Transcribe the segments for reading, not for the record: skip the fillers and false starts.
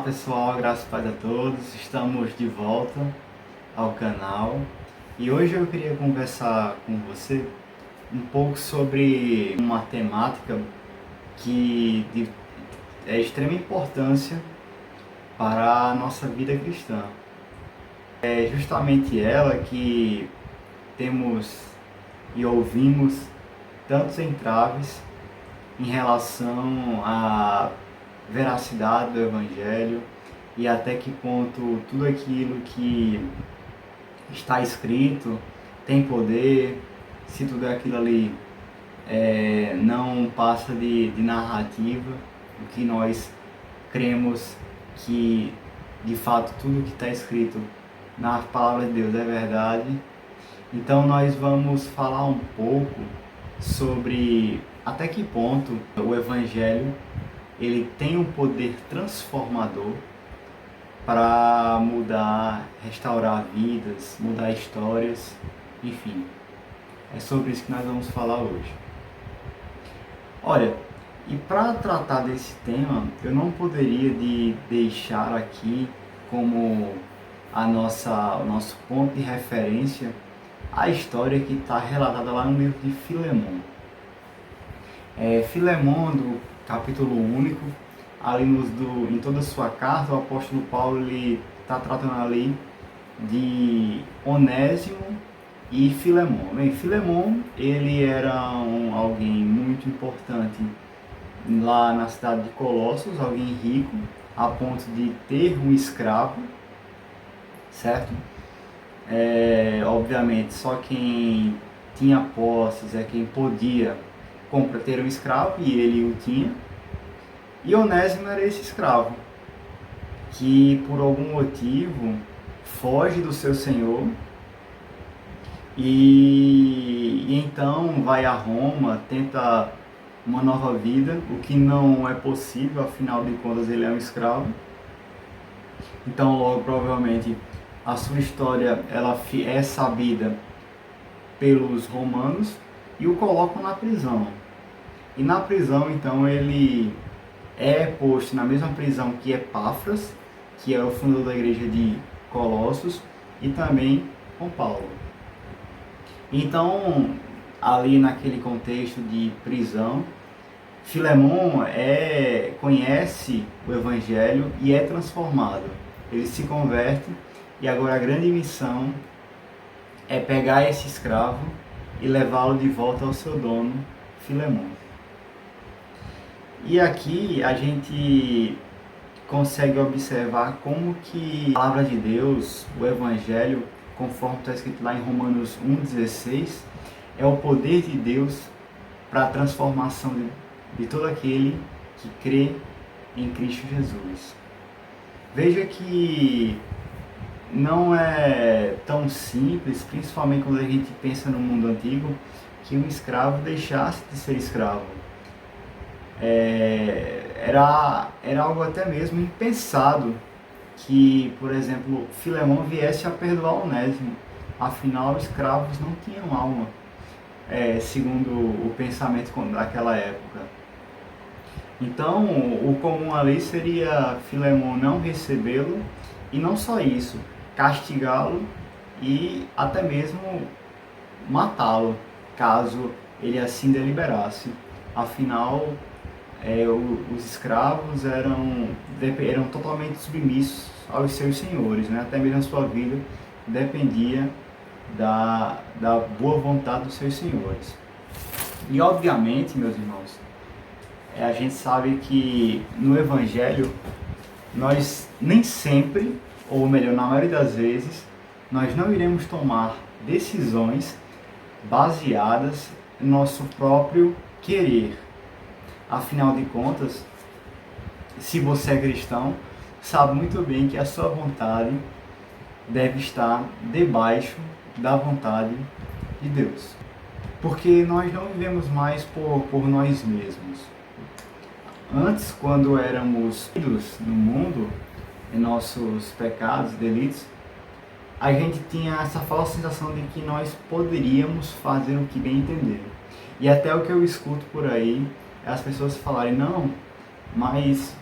pessoal, graças a paz a todos, estamos de volta ao canal e hoje eu queria conversar com você um pouco sobre uma temática é de extrema importância para a nossa vida cristã. É justamente ela que temos e ouvimos tantos entraves em relação à veracidade do Evangelho e até que ponto tudo aquilo que está escrito tem poder, se tudo aquilo ali não passa de narrativa, o que nós cremos que de fato tudo que está escrito na palavra de Deus é verdade. Então nós vamos falar um pouco sobre até que ponto o Evangelho ele tem um poder transformador para mudar, restaurar vidas, mudar histórias, enfim. É sobre isso que nós vamos falar hoje. Olha, e para tratar desse tema, eu não poderia deixar aqui como o nosso ponto de referência a história que está relatada lá no livro de Filemão. Filemão, do capítulo único, ali em toda a sua carta, o apóstolo Paulo está tratando ali de Onésimo e Filemão. Bem, Filemão ele era alguém muito importante lá na cidade de Colossos, alguém rico, a ponto de ter um escravo, certo? Obviamente, só quem tinha posses é quem podia ter um escravo, e ele o tinha. E Onésimo era esse escravo que por algum motivo foge do seu senhor e então vai a Roma, tenta uma nova vida, o que não é possível, afinal de contas ele é um escravo. Então logo provavelmente a sua história ela é sabida pelos romanos e o colocam na prisão. E na prisão, então, ele é posto na mesma prisão que Epáfras, que é o fundador da igreja de Colossos, e também com Paulo. Então, ali naquele contexto de prisão, Filemão conhece o Evangelho e é transformado. Ele se converte e agora a grande missão é pegar esse escravo e levá-lo de volta ao seu dono, Filemão. E aqui a gente consegue observar como que a palavra de Deus, o Evangelho, conforme está escrito lá em Romanos 1,16, é o poder de Deus para a transformação de todo aquele que crê em Cristo Jesus. Veja que não é tão simples, principalmente quando a gente pensa no mundo antigo, que um escravo deixasse de ser escravo. Era algo até mesmo impensado que, por exemplo, Filemão viesse a perdoar Onésimo. Afinal, escravos não tinham alma, segundo o pensamento daquela época. Então, o comum ali seria Filemão não recebê-lo, e não só isso, castigá-lo e até mesmo matá-lo, caso ele assim deliberasse. Afinal, os escravos eram totalmente submissos aos seus senhores, né? Até mesmo a sua vida dependia da boa vontade dos seus senhores. E obviamente, meus irmãos, a gente sabe que no Evangelho nós nem sempre, ou melhor, na maioria das vezes, nós não iremos tomar decisões baseadas no nosso próprio querer. Afinal de contas, se você é cristão, sabe muito bem que a sua vontade deve estar debaixo da vontade de Deus. Porque nós não vivemos mais por nós mesmos. Antes, quando éramos filhos no mundo, em nossos pecados, delitos, a gente tinha essa falsa sensação de que nós poderíamos fazer o que bem entender. E até o que eu escuto por aí, as pessoas falarem, não, mas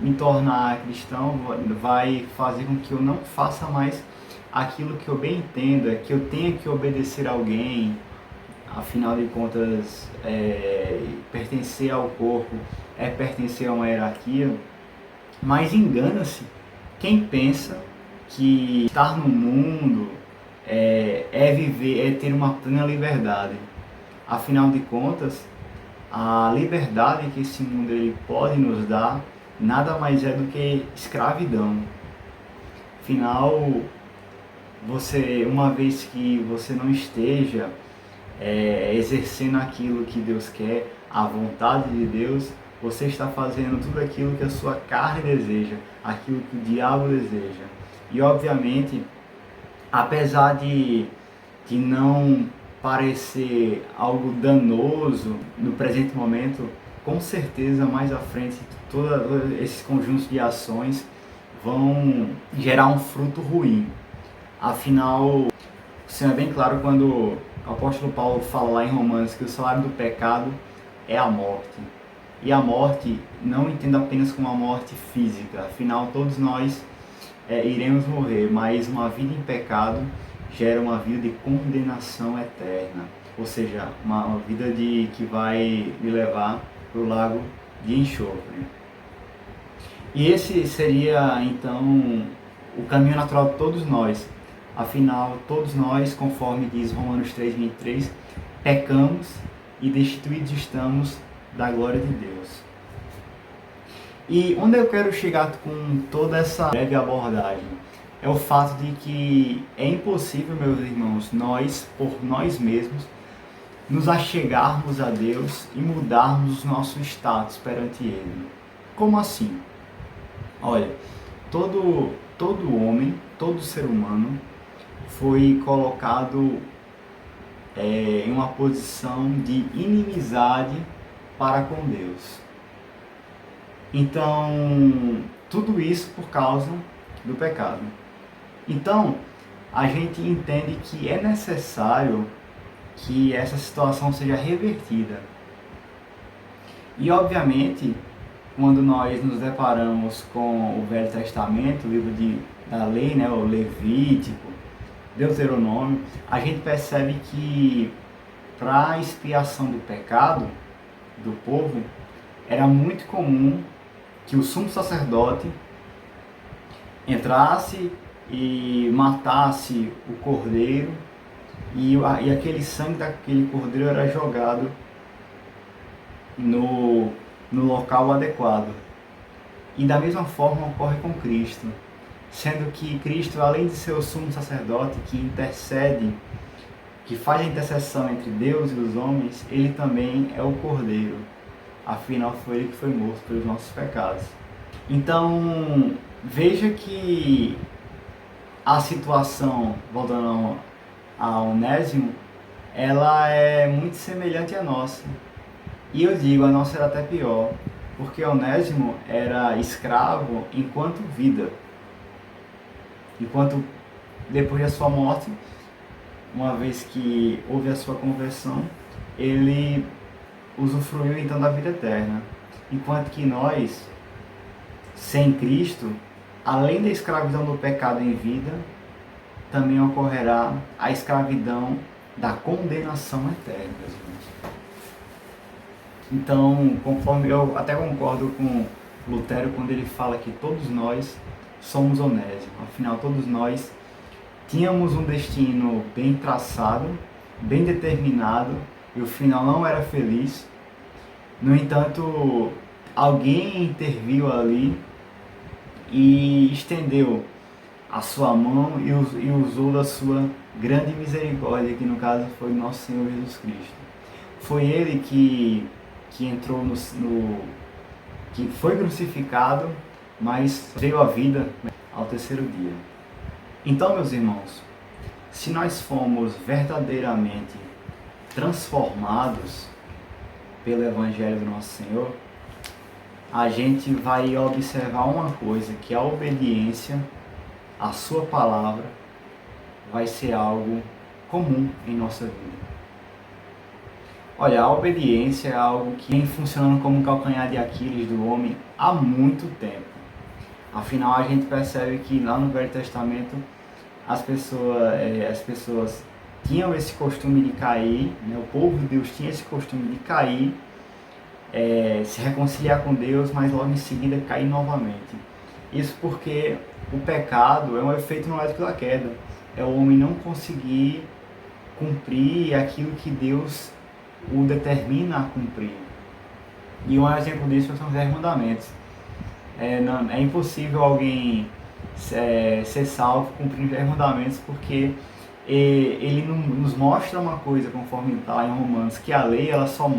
me tornar cristão vai fazer com que eu não faça mais aquilo que eu bem entendo, é que eu tenha que obedecer a alguém, afinal de contas, pertencer ao corpo é pertencer a uma hierarquia, mas engana-se quem pensa que estar no mundo viver, é ter uma plena liberdade. Afinal de contas, a liberdade que esse mundo ele pode nos dar nada mais é do que escravidão. Afinal, uma vez que você não esteja exercendo aquilo que Deus quer, a vontade de Deus, você está fazendo tudo aquilo que a sua carne deseja, aquilo que o diabo deseja. E obviamente, apesar de não parecer algo danoso no presente momento, com certeza mais à frente todos esses conjuntos de ações vão gerar um fruto ruim. Afinal, o Senhor é bem claro quando o apóstolo Paulo fala lá em Romanos que o salário do pecado é a morte. E a morte não entenda apenas como a morte física, afinal todos nós iremos morrer, mas uma vida em pecado gera uma vida de condenação eterna, ou seja, uma vida que vai me levar para o lago de enxofre. E esse seria então o caminho natural de todos nós. Afinal, todos nós, conforme diz Romanos 3:23, pecamos e destituídos estamos da glória de Deus. E onde eu quero chegar com toda essa breve abordagem é o fato de que é impossível, meus irmãos, nós, por nós mesmos, nos achegarmos a Deus e mudarmos os nossos status perante Ele. Como assim? Olha, todo homem, todo ser humano foi colocado em uma posição de inimizade para com Deus. Então, tudo isso por causa do pecado. Então, a gente entende que é necessário que essa situação seja revertida. E, obviamente, quando nós nos deparamos com o Velho Testamento, o livro da lei, né, o Levítico, Deuteronômio, a gente percebe que para a expiação do pecado do povo, era muito comum que o sumo sacerdote entrasse e matasse o cordeiro e aquele sangue daquele cordeiro era jogado no local adequado. E da mesma forma ocorre com Cristo, sendo que Cristo, além de ser o sumo sacerdote que intercede, que faz a intercessão entre Deus e os homens, ele também é o cordeiro. Afinal, foi ele que foi morto pelos nossos pecados. Então, veja que a situação, voltando a Onésimo, ela é muito semelhante à nossa. E eu digo, a nossa era até pior, porque Onésimo era escravo enquanto vida. Enquanto, depois da sua morte, uma vez que houve a sua conversão, ele usufruiu então da vida eterna. Enquanto que nós, sem Cristo, além da escravidão do pecado em vida, também ocorrerá a escravidão da condenação eterna, meus irmãos. Então, conforme eu até concordo com Lutero quando ele fala que todos nós somos Onésimo. Afinal, todos nós tínhamos um destino bem traçado, bem determinado, e o final não era feliz. No entanto, alguém interviu ali e estendeu a sua mão e usou da sua grande misericórdia, que no caso foi nosso Senhor Jesus Cristo. Foi Ele que entrou que foi crucificado, mas veio à vida ao terceiro dia. Então, meus irmãos, se nós fomos verdadeiramente transformados pelo Evangelho do nosso Senhor, a gente vai observar uma coisa, que a obediência à sua palavra vai ser algo comum em nossa vida. Olha, a obediência é algo que vem funcionando como um calcanhar de Aquiles do homem há muito tempo. Afinal, a gente percebe que lá no Velho Testamento as pessoas tinham esse costume de cair, né? O povo de Deus tinha esse costume de cair, se reconciliar com Deus, mas logo em seguida cair novamente. Isso porque o pecado é um efeito noético da queda. É o homem não conseguir cumprir aquilo que Deus o determina a cumprir. E um exemplo disso são os 10 mandamentos. É impossível alguém ser salvo cumprindo os 10 mandamentos, porque ele nos mostra uma coisa, conforme está lá em Romanos, que a lei ela só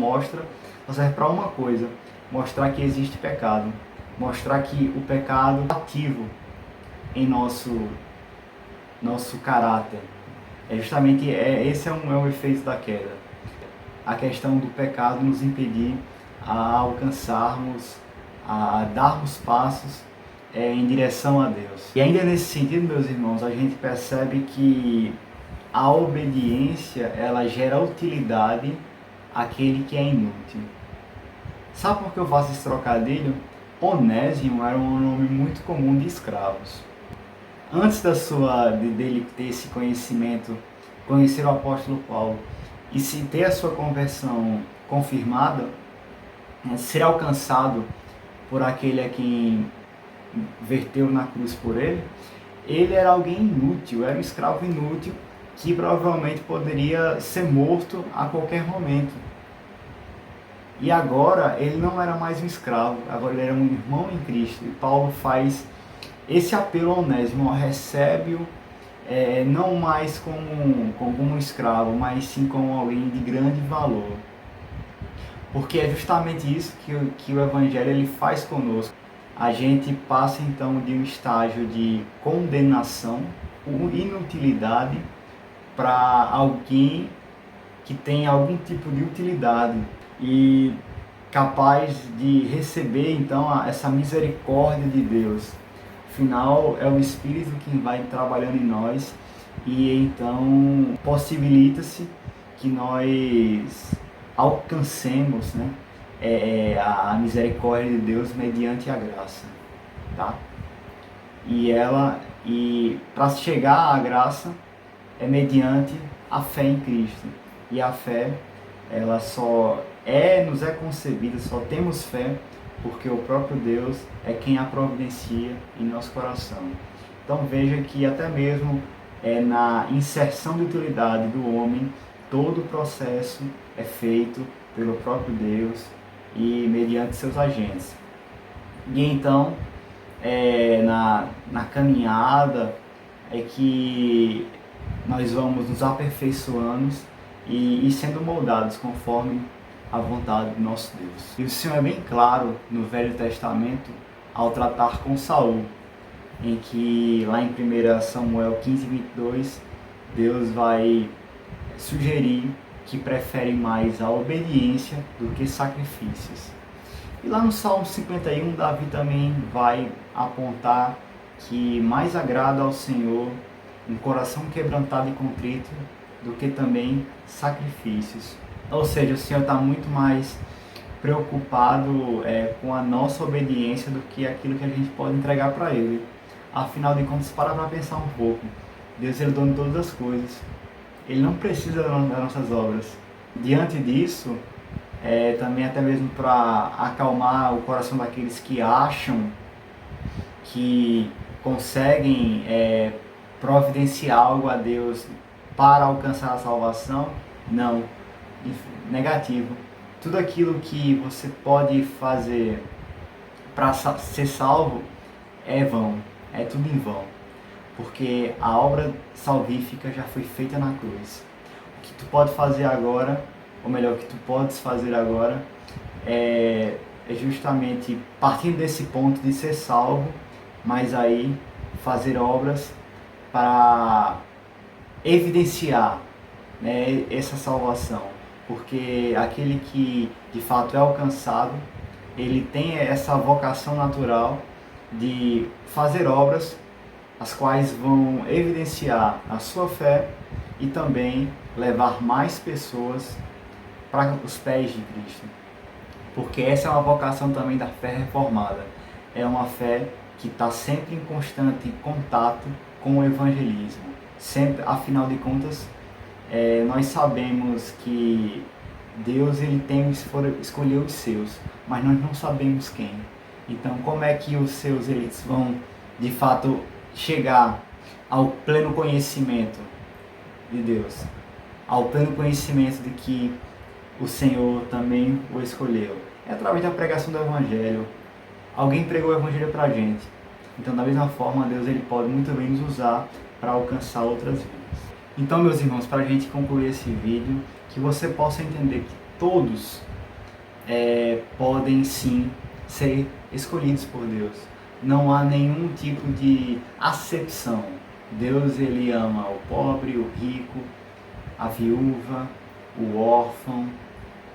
serve para uma coisa: mostrar que existe pecado, mostrar que o pecado é ativo em nosso caráter. Esse é o efeito da queda. A questão do pecado nos impedir a alcançarmos, a darmos passos em direção a Deus. E ainda nesse sentido, meus irmãos, a gente percebe que a obediência ela gera utilidade àquele que é inútil. Sabe por que eu faço esse trocadilho? Onésimo era um nome muito comum de escravos. Antes dele ter esse conhecimento, conhecer o apóstolo Paulo e se ter a sua conversão confirmada, ser alcançado por aquele a quem verteu na cruz por ele era alguém inútil, era um escravo inútil que provavelmente poderia ser morto a qualquer momento. E agora ele não era mais um escravo, agora ele era um irmão em Cristo. E Paulo faz esse apelo a Onésimo: recebe-o não mais como um escravo, mas sim como alguém de grande valor. Porque é justamente isso que o Evangelho ele faz conosco. A gente passa então de um estágio de condenação, inutilidade, para alguém que tem algum tipo de utilidade e capaz de receber então essa misericórdia de Deus. Afinal, é o Espírito quem vai trabalhando em nós e então possibilita-se que nós alcancemos, né, a misericórdia de Deus mediante a graça, tá? E para chegar à graça é mediante a fé em Cristo. E a fé, ela nos é concebida, só temos fé porque o próprio Deus é quem a providencia em nosso coração. Então veja que até mesmo na inserção de utilidade do homem, todo o processo é feito pelo próprio Deus e mediante seus agentes. E então, na caminhada é que nós vamos nos aperfeiçoando e sendo moldados conforme a vontade do nosso Deus. E o Senhor é bem claro no Velho Testamento ao tratar com Saul, em que lá em 1 Samuel 15:22, Deus vai sugerir que prefere mais a obediência do que sacrifícios. E lá no Salmo 51, Davi também vai apontar que mais agrada ao Senhor um coração quebrantado e contrito do que também sacrifícios. Ou seja, o Senhor está muito mais preocupado com a nossa obediência do que aquilo que a gente pode entregar para Ele. Afinal de contas, para pensar um pouco. Deus é o dono de todas as coisas. Ele não precisa das nossas obras. Diante disso, também até mesmo para acalmar o coração daqueles que acham que conseguem providenciar algo a Deus para alcançar a salvação, não, negativo. Tudo aquilo que você pode fazer para ser salvo é vão, é tudo em vão, porque a obra salvífica já foi feita na cruz. O que tu pode fazer agora, ou melhor, o que tu podes fazer agora é justamente partindo desse ponto de ser salvo, mas aí fazer obras para evidenciar, né, essa salvação, porque aquele que de fato é alcançado, ele tem essa vocação natural de fazer obras as quais vão evidenciar a sua fé e também levar mais pessoas para os pés de Cristo. Porque essa é uma vocação também da fé reformada. É uma fé que está sempre em constante contato com o evangelismo. Sempre, afinal de contas, nós sabemos que Deus ele tem escolheu os seus, mas nós não sabemos quem. Então, como é que os seus eles vão, de fato, chegar ao pleno conhecimento de Deus? Ao pleno conhecimento de que o Senhor também o escolheu. É através da pregação do Evangelho. Alguém pregou o Evangelho para a gente. Então, da mesma forma, Deus ele pode muito bem nos usar para alcançar outras vidas. Então, meus irmãos, para a gente concluir esse vídeo, que você possa entender que todos podem sim ser escolhidos por Deus. Não há nenhum tipo de acepção. Deus ele ama o pobre, o rico, a viúva, o órfão.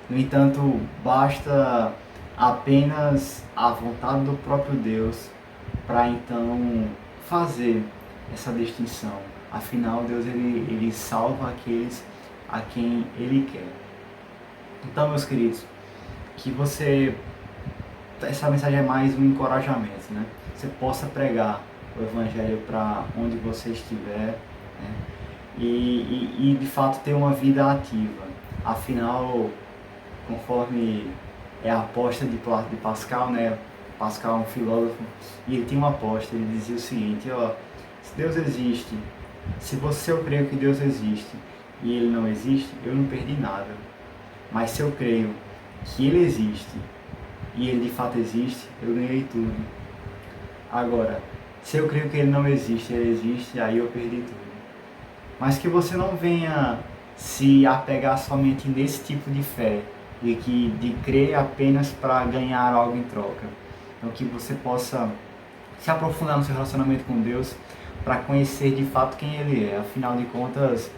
No entanto, basta apenas a vontade do próprio Deus para então fazer essa distinção. Afinal, Deus ele salva aqueles a quem Ele quer. Então, meus queridos, que essa mensagem é mais um encorajamento, né? Você possa pregar o Evangelho para onde você estiver, né? E de fato ter uma vida ativa. Afinal, conforme é a aposta de Pascal, né? Pascal é um filósofo e ele tinha uma aposta, ele dizia o seguinte, ó, se Deus existe, se eu creio que Deus existe e ele não existe, eu não perdi nada. Mas se eu creio que ele existe e ele de fato existe, eu ganhei tudo. Agora, se eu creio que ele não existe, ele existe, aí eu perdi tudo. Mas que você não venha se apegar somente nesse tipo de fé, de crer apenas para ganhar algo em troca. Então que você possa se aprofundar no seu relacionamento com Deus para conhecer de fato quem Ele é. Afinal de contas,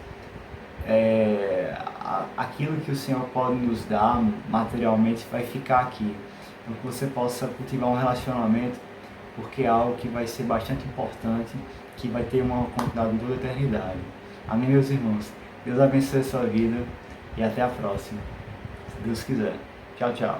aquilo que o Senhor pode nos dar materialmente vai ficar aqui. Então que você possa cultivar um relacionamento, porque é algo que vai ser bastante importante, que vai ter uma continuidade em toda a eternidade. Amém, meus irmãos? Deus abençoe a sua vida e até a próxima. Se Deus quiser. Tchau, tchau.